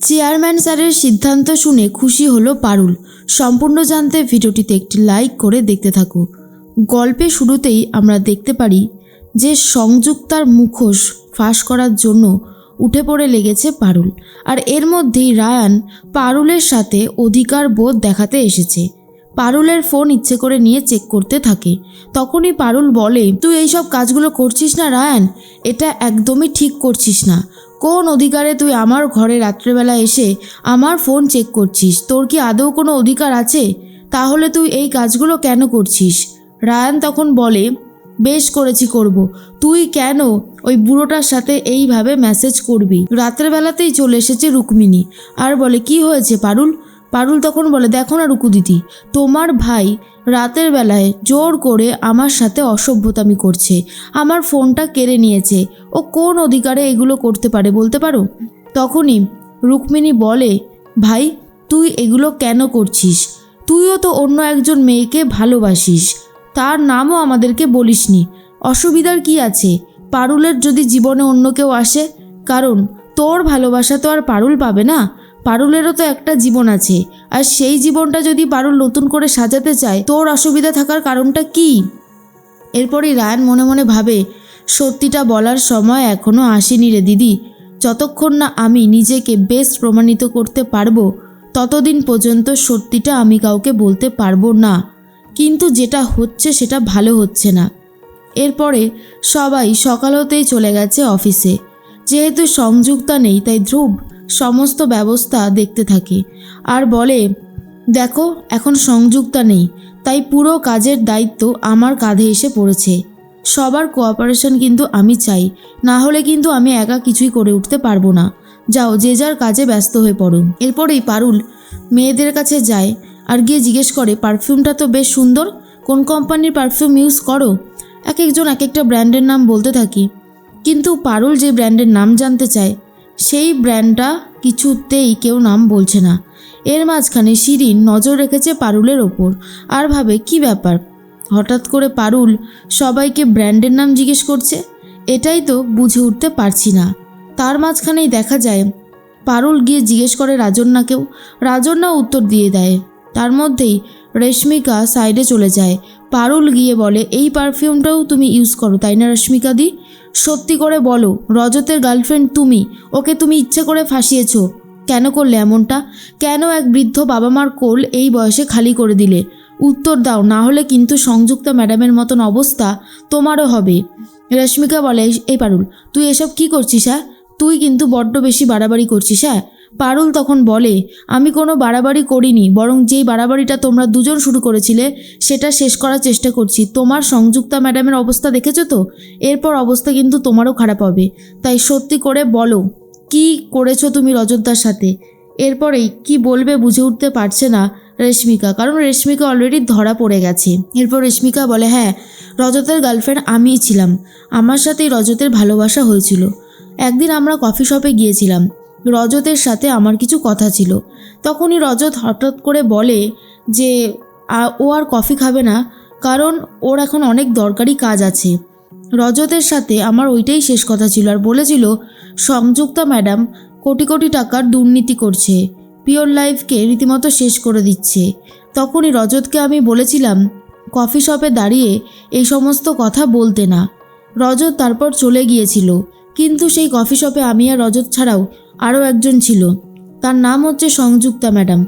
Chairman স্যারের সিদ্ধান্ত শুনে খুশি হলো পারুল। সম্পূর্ণ জানতে ভিডিওটিতে একটি লাইক করে দেখতে থাকো। গল্পের শুরুতেই আমরা দেখতে পারি যে সংযুক্তার মুখোশ ফাঁস করার জন্য উঠে পড়ে লেগেছে পারুল। আর এর মধ্যেই রায়ান পারুলের সাথে অধিকার বোধ দেখাতে এসেছে। পারুলের ফোন ইচ্ছে করে নিয়ে চেক করতে থাকে। তখনই পারুল বলে, তুই এইসব কাজগুলো করছিস না রায়ান, এটা একদমই ঠিক করছিস না। কোন অধিকারে তুই আমার ঘরে রাত্রেবেলা এসে আমার ফোন চেক করছিস? তোর কি আদৌ কোনো অধিকার আছে? তাহলে তুই এই কাজগুলো কেন করছিস? রায়ান তখন বলে, বেশ করেছি, করব। তুই কেন ওই বুড়োটার সাথে এইভাবে মেসেজ করবি? রাত্রেবেলাতেই চলে এসেছে রুক্মিণী আর বলে, কি হয়েছে পারুল? পারুল তখন বলে, দেখো না রুকু দিদি, তোমার ভাই রাতের বেলায় জোর করে আমার সাথে অসভ্যতামি করছে, আমার ফোনটা কেড়ে নিয়েছে। ও কোন অধিকারে এগুলো করতে পারে বলতে পারো? তখনই রুক্মিণী বলে, ভাই তুই এগুলো কেন করছিস? তুইও তো অন্য একজন মেয়েকে ভালোবাসিস, তার নামও আমাদেরকে বলিসনি। অসুবিধার কি আছে? পারুলের যদি জীবনে অন্য কেউ আসে, কারণ তোর ভালোবাসা তো আর পারুল পাবে না। পারুলেরও তো একটা জীবন আছে, আর সেই জীবনটা যদি পারুল নতুন করে সাজাতে চায়, তোর অসুবিধা থাকার কারণটা কি? এরপরই রায়ান মনে মনে ভাবে, সত্যিটা বলার সময় এখনও আসেনি রে দিদি। যতক্ষণ না আমি নিজেকে বেস্ট প্রমাণিত করতে পারবো, ততদিন পর্যন্ত সত্যিটা আমি কাউকে বলতে পারবো না। কিন্তু যেটা হচ্ছে সেটা ভালো হচ্ছে না। এরপরে সবাই সকাল হতেই চলে গেছে অফিসে। যেহেতু সংযুক্তা নেই, তাই ধ্রুব সমস্ত ব্যবস্থা দেখতে থাকে আর বলে, দেখো এখন সংযুক্তা নেই, তাই পুরো কাজের দায়িত্ব আমার কাঁধে এসে পড়েছে। সবার কোঅপারেশন কিন্তু আমি চাই, না হলে কিন্তু আমি একা কিছুই করে উঠতে পারবো না। যাও, যে যার কাজে ব্যস্ত হয়ে পড়ো। এরপরেই পারুল মেয়েদের কাছে যায় আর গিয়ে জিজ্ঞেস করে, পারফিউমটা তো বেশ সুন্দর, কোন কোম্পানির পারফিউম ইউজ করো? এক একজন এক একটা ব্র্যান্ডের নাম বলতে থাকি, কিন্তু পারুল যে ব্র্যান্ডের নাম জানতে চায় সেই ব্র্যান্ডটা কিছুতেই কেউ নাম বলছে না। এর মাঝখানে শিরিন নজর রেখেছে পারুলের ওপর আর ভাবে, কি ব্যাপার, হঠাৎ করে পারুল সবাইকে ব্র্যান্ডের নাম জিজ্ঞেস করছে, এটাই তো বুঝে উঠতে পারছি না। তার মাঝখানেই দেখা যায় পারুল গিয়ে জিজ্ঞেস করে রাজন্যাকেও। রাজন্যা উত্তর দিয়ে দেয়। তার মধ্যেই রেশমিকা সাইডে চলে যায়। পারুল গিয়ে বলে, এই পারফিউমটাও তুমি ইউজ করো তাই না রেশমিকা দি? সত্যি করে বলো, রজতের গার্লফ্রেন্ড তুমি, ওকে তুমি ইচ্ছে করে ফাঁসিয়েছো। কেন করলে এমনটা? কেন এক বৃদ্ধ বাবা মার কোল এই বয়সে খালি করে দিলে? উত্তর দাও, না হলে কিন্তু সংযুক্তা ম্যাডামের মতন অবস্থা তোমারও হবে। রেশমিকা বলে, এই পারুল তুই এসব কি করছিস? হ্যাঁ, তুই কিন্তু বড্ড বেশি বাড়াবাড়ি করছিস। হ্যাঁ। পারুল তখন বলে, আমি কোনো বাড়াবাড়ি করিনি, বরং যেই বাড়াবাড়িটা তোমরা দুজন শুরু করেছিলে সেটা শেষ করার চেষ্টা করছি। তোমার সংযুক্তা ম্যাডামের অবস্থা দেখেছো তো, এরপর অবস্থা কিন্তু তোমারও খারাপ হবে। তাই সত্যি করে বলো, কি করেছো তুমি রজতদার সাথে? এরপরেই কি বলবে বুঝে উঠতে পারছে না রেশমিকা, কারণ রেশমিকা অলরেডি ধরা পড়ে গেছে। এরপর রেশমিকা বলে, হ্যাঁ, রজতের গার্লফ্রেন্ড আমিই ছিলাম, আমার সাথেই রজতের ভালোবাসা হয়েছিল। একদিন আমরা কফি শপে গিয়েছিলাম, রজতের সাথে আমার কিছু কথা ছিল। তখনই রজত হঠাৎ করে বলে যে ও আর কফি খাবে না, কারণ ওর এখন অনেক দরকারি কাজ আছে। রজতের সাথে আমার ওইটাই শেষ কথা ছিল, আর বলেছিল সংযুক্তা ম্যাডাম কোটি কোটি টাকার দুর্নীতি করছে, পিওর লাইফকে রীতিমতো শেষ করে দিচ্ছে। তখনই রজতকে আমি বলেছিলাম কফি শপে দাঁড়িয়ে এই সমস্ত কথা বলতে না। রজত তারপর চলে গিয়েছিল, কিন্তু সেই কফি শপে আমি আর রজত ছাড়াও আরও একজন ছিল, তার নাম হচ্ছে সংযুক্তা ম্যাডাম।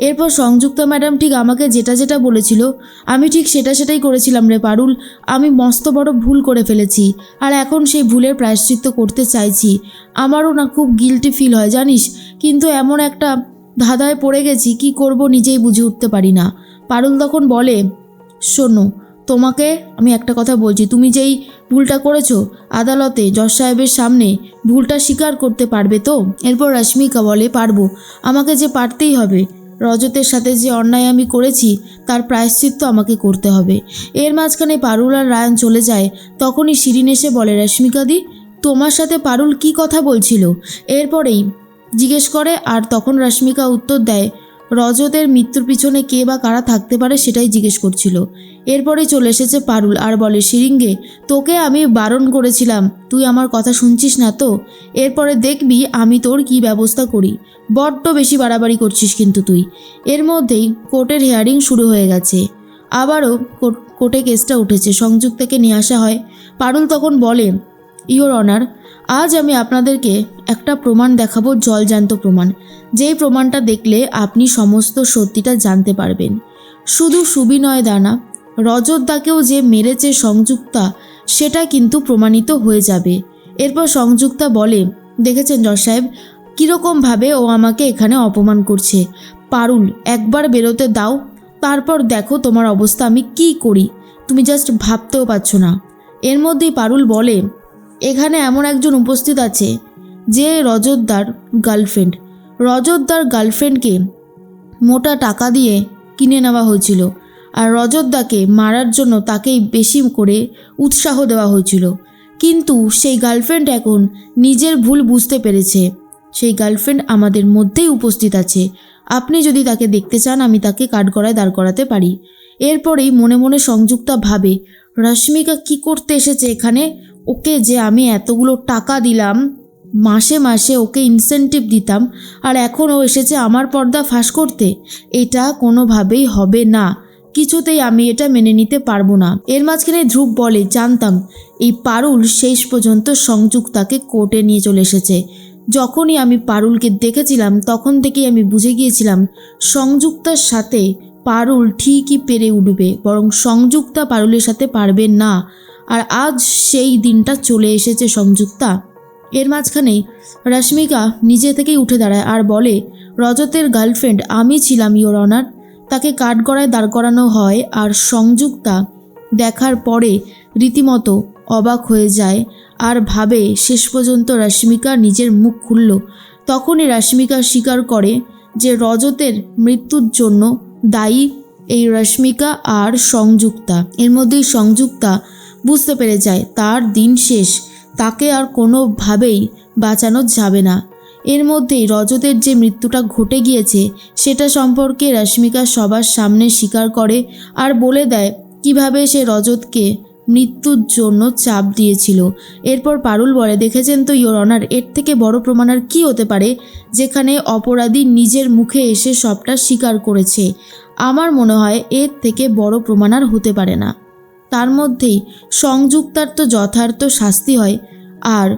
এরপর সংযুক্তা ম্যাডাম ঠিক আমাকে যেটা যেটা বলেছিল আমি ঠিক সেটাই করেছিলাম রে পারুল। আমি মস্ত বড় ভুল করে ফেলেছি, আর এখন সেই ভুলের প্রায়শ্চিত্ত করতে চাইছি। আমারও না খুব গিল্টি ফিল হয় জানিস, কিন্তু এমন একটা ধাঁধায় পড়ে গেছি, কি করব নিজেই বুঝে উঠতে পারি না। পারুল তখন বলে, শোনো, তোমাকে আমি একটা কথা বলছি, তুমি যেই ভুলটা করেছো আদালতে জজ সাহেবের সামনে ভুলটা স্বীকার করতে পারবে তো? এরপর রশ্মিকা বলে, পারবো, আমাকে যে পারতেই হবে। রজতের সাথে যে অন্যায় আমি করেছি তার প্রায়শ্চিত্ত আমাকে করতে হবে। এর মাঝখানে পারুল আর রায়ান চলে যায়। তখনই শিরিন এসে বলে, রশ্মিকা দি, তোমার সাথে পারুল কি কথা বলছিল? এরপরেই জিজ্ঞেস করে, আর তখন রশ্মিকা উত্তর দেয়, রজতের মৃত্যুর পিছনে কে বা কারা থাকতে পারে সেটাই জিজ্ঞেস করছিল। এরপরে চলে এসেছে পারুল আর বলে, শিরিঙ্গে তোকে আমি বারণ করেছিলাম, তুই আমার কথা শুনছিস না তো? এরপরে দেখবি আমি তোর কি ব্যবস্থা করি। বড্ড বেশি বাড়াবাড়ি করছিস কিন্তু তুই। এর মধ্যেই কোর্টের হিয়ারিং শুরু হয়ে গেছে। আবারও কোর্টে কেসটা উঠেছে, সংযুক্তাকে নিয়ে আসা হয়। পারুল তখন বলে, ইওর অনার, আজ আমি আপনাদেরকে একটা প্রমাণ দেখাবো, জলজান্ত প্রমাণ, যেই প্রমাণটা দেখলে আপনি সমস্ত সত্যিটা জানতে পারবেন। শুধু সুবিনয় দা না, রজত দাকেও যে মেরেছে সংযুক্তা, সেটা কিন্তু প্রমাণিত হয়ে যাবে। এরপর সংযুক্তা বলে, দেখেছেন জজ সাহেব, কীরকমভাবে ও আমাকে এখানে অপমান করছে। পারুল, একবার বেরোতে দাও, তারপর দেখো তোমার অবস্থা আমি কি করি, তুমি জাস্ট ভাবতেও পারছো না। এর মধ্যেই পারুল বলে, এখানে এমন একজন উপস্থিত আছে যে রজতদার গার্লফ্রেন্ড। রজতদার গার্লফ্রেন্ডকে মোটা টাকা দিয়ে কিনে নেওয়া হয়েছিল, আর রজতদাকে মারার জন্য তাকেই বেশি করে উৎসাহ দেওয়া হয়েছিল। কিন্তু সেই গার্লফ্রেন্ড এখন নিজের ভুল বুঝতে পেরেছে। সেই গার্লফ্রেন্ড আমাদের মধ্যেই উপস্থিত আছে। আপনি যদি তাকে দেখতে চান, আমি তাকে কাঠগড়ায় দাঁড় করাতে পারি। এরপরেই মনে মনে সংযুক্তা ভাবে, রশ্মিকা কি করতে এসেছে এখানে? ওকে যে আমি এতগুলো টাকা দিলাম, মাসে মাসে ওকে ইনসেন্টিভ দিতাম, আর এখন ও এসেছে আমার পর্দা ফাঁস করতে। এটা কোনোভাবেই হবে না, কিছুতেই আমি এটা মেনে নিতে পারবো না। এর মাঝখানে ধ্রুব বলে, জানতাম এই পারুল শেষ পর্যন্ত সংযুক্তাকে কোর্টে নিয়ে চলে এসেছে। যখনই আমি পারুলকে দেখেছিলাম তখন থেকেই আমি বুঝে গিয়েছিলাম সংযুক্তার সাথে পারুল ঠিকই পেরে উঠবে, বরং সংযুক্তা পারুলের সাথে পারবে না। আর আজ সেই দিনটা চলে এসেছে সংযুক্তা। এর মাঝখানেই রশ্মিকা নিজে থেকেই উঠে দাঁড়ায় আর বলে, রজতের গার্লফ্রেন্ড আমি ছিলাম ইওর অনার। তাকে কাঠগড়ায় দাঁড় করানো হয় আর সংযুক্তা দেখার পরে রীতিমতো অবাক হয়ে যায় আর ভাবে শেষ পর্যন্ত রশ্মিকা নিজের মুখ খুলল। তখনই রশ্মিকা স্বীকার করে যে রজতের মৃত্যুর জন্য দায়ী এই রশ্মিকা আর সংযুক্তা। এর মধ্যেই সংযুক্তা বুঝতে পেরে যায় তার দিন শেষ, তাকে আর কোনোভাবেই বাঁচানো যাবে না। এর মধ্যেই রজতের যে মৃত্যুটা ঘটে গিয়েছে সেটা সম্পর্কে রশ্মিকা সবার সামনে স্বীকার করে আর বলে দেয় কিভাবে সে রজতকে মৃত্যুর জন্য চাপ দিয়েছিল। এরপর পারুল বলে, দেখেছেন তো ইওর অনার, এর থেকে বড় প্রমাণ আর কী হতে পারে, যেখানে অপরাধী নিজের মুখে এসে সবটা স্বীকার করেছে। আমার মনে হয় এর থেকে বড় প্রমাণ আর হতে পারে না। তার মধ্যেই সংযুক্তার তো যথার্থ শাস্তি হয়, আর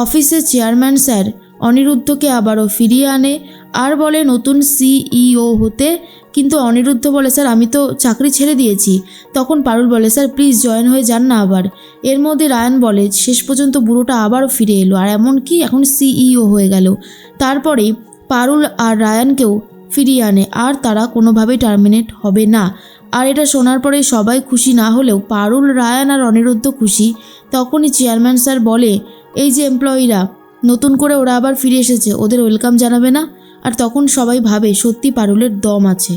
অফিসের চেয়ারম্যান স্যার অনিরুদ্ধকে আবারও ফিরিয়ে আনে আর বলে নতুন সিইও হতে। কিন্তু অনিরুদ্ধ বলে, স্যার আমি তো চাকরি ছেড়ে দিয়েছি। তখন পারুল বলে, স্যার প্লিজ জয়েন হয়ে যান না আবার। এর মধ্যে রায়ান বলে, শেষ পর্যন্ত বুড়োটা আবারও ফিরে এলো আর এমনকি এখন সিইও হয়ে গেল। তারপরে পারুল আর রায়ানকেও ফিরিয়ে আনে আর তারা কোনোভাবেই টার্মিনেট হবে না। আর এটা শোনার পরে সবাই খুশি না হলেও পারুল, রায়ান আর অনিরুদ্ধ খুশি। তখনই চেয়ারম্যান স্যার বলে, এই যে এমপ্লয়িরা নতুন করে ওরা আবার ফিরে এসেছে, ওদের ওয়েলকাম জানাবে না? আর তখন সবাই ভাবে সত্যি পারুলের দম আছে।